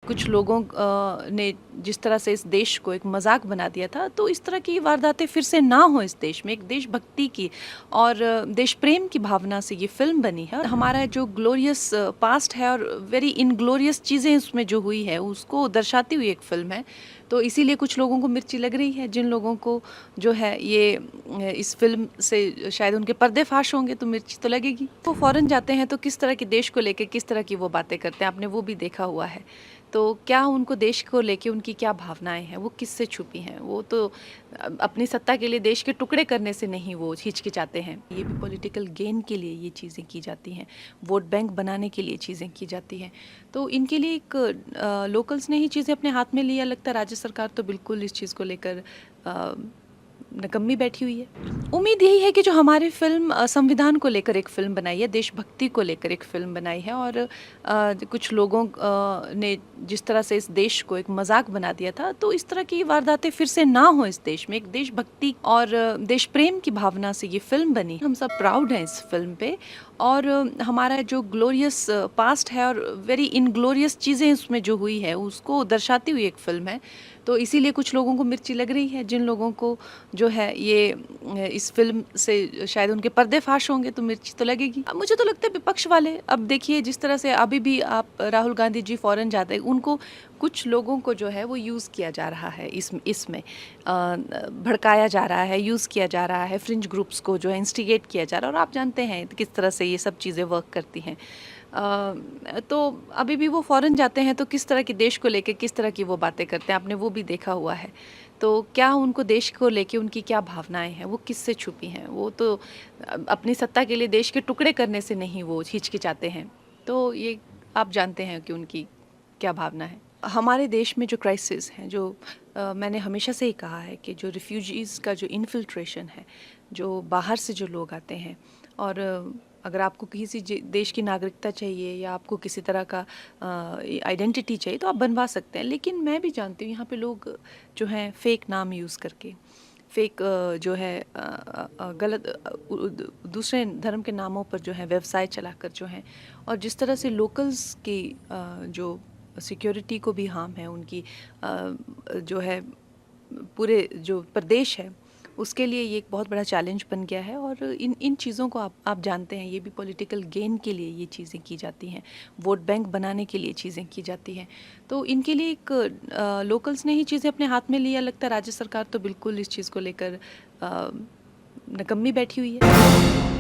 कुछ लोगों ने जिस तरह से इस देश को एक मजाक बना दिया था, तो इस तरह की वारदातें फिर से ना हो इस देश में। एक देशभक्ति की और देश प्रेम की भावना से ये फिल्म बनी है। हमारा जो ग्लोरियस पास्ट है और वेरी इनग्लोरियस चीज़ें उसमें जो हुई है उसको दर्शाती हुई एक फिल्म है। तो इसीलिए कुछ लोगों को मिर्ची लग रही है। जिन लोगों को जो है ये इस फिल्म से शायद उनके पर्दे फाश होंगे तो मिर्ची तो लगेगी। वो फॉरेन जाते हैं तो किस तरह के देश को लेकर किस तरह की वो बातें करते हैं, आपने वो भी देखा हुआ है। तो क्या उनको देश को लेके उनकी क्या भावनाएं हैं, वो किससे छुपी हैं? वो तो अपनी सत्ता के लिए देश के टुकड़े करने से नहीं वो हिचकिचाते हैं। ये भी पॉलिटिकल गेन के लिए ये चीज़ें की जाती हैं, वोट बैंक बनाने के लिए चीज़ें की जाती हैं। तो इनके लिए एक लोकल्स ने ही चीज़ें अपने हाथ में लिया। लगता है राज्य सरकार तो बिल्कुल इस चीज़ को लेकर निकम्मी बैठी हुई है। उम्मीद यही है कि जो हमारी फिल्म संविधान को लेकर एक फिल्म बनाई है, देशभक्ति को लेकर एक फिल्म बनाई है और कुछ लोगों ने जिस तरह से इस देश को एक मजाक बना दिया था, तो इस तरह की वारदातें फिर से ना हो इस देश में। एक देशभक्ति और देश प्रेम की भावना से ये फिल्म बनी। हम सब प्राउड हैं इस फिल्म पे और हमारा जो ग्लोरियस पास्ट है और वेरी इनग्लोरियस चीज़ें उसमें जो हुई है उसको दर्शाती हुई एक फिल्म है। तो इसीलिए कुछ लोगों को मिर्ची लग रही है। जिन लोगों को जो है ये इस फिल्म से शायद उनके पर्दे फाश होंगे तो मिर्ची तो लगेगी। अब मुझे तो लगता है विपक्ष वाले, अब देखिए जिस तरह से अभी भी आप राहुल गांधी जी फॉरेन जाते हैं, उनको कुछ लोगों को जो है वो यूज़ किया जा रहा है, इसमें भड़काया जा रहा है, यूज़ किया जा रहा है, फ्रिंज ग्रुप्स को जो है इंस्टिगेट किया जा रहा है। और आप जानते हैं किस तरह से ये सब चीज़ें वर्क करती हैं। तो अभी भी वो फॉरेन जाते हैं तो किस तरह के देश को लेके किस तरह की वो बातें करते हैं, आपने वो भी देखा हुआ है। तो क्या उनको देश को लेके उनकी क्या भावनाएं हैं, वो किससे छुपी हैं? वो तो अपनी सत्ता के लिए देश के टुकड़े करने से नहीं वो हिचकिचाते हैं। तो ये आप जानते हैं कि उनकी क्या भावना है। हमारे देश में जो क्राइसिस हैं, जो मैंने हमेशा से ही कहा है कि जो रिफ्यूजीज़ का जो इन्फिल्ट्रेशन है, जो बाहर से जो लोग आते हैं और अगर आपको किसी देश की नागरिकता चाहिए या आपको किसी तरह का आइडेंटिटी चाहिए तो आप बनवा सकते हैं। लेकिन मैं भी जानती हूँ यहाँ पे लोग जो हैं फेक नाम यूज़ करके, फेक जो है गलत दूसरे धर्म के नामों पर जो है व्यवसाय चलाकर जो हैं, और जिस तरह से लोकल्स की जो सिक्योरिटी को भी हार्म है, उनकी जो है पूरे जो प्रदेश है उसके लिए ये एक बहुत बड़ा चैलेंज बन गया है। और इन चीज़ों को आप जानते हैं, ये भी पॉलिटिकल गेन के लिए ये चीज़ें की जाती हैं, वोट बैंक बनाने के लिए चीज़ें की जाती हैं। तो इनके लिए एक लोकल्स ने ही चीज़ें अपने हाथ में लिया। लगता है राज्य सरकार तो बिल्कुल इस चीज़ को लेकर निकम्मी बैठी हुई है।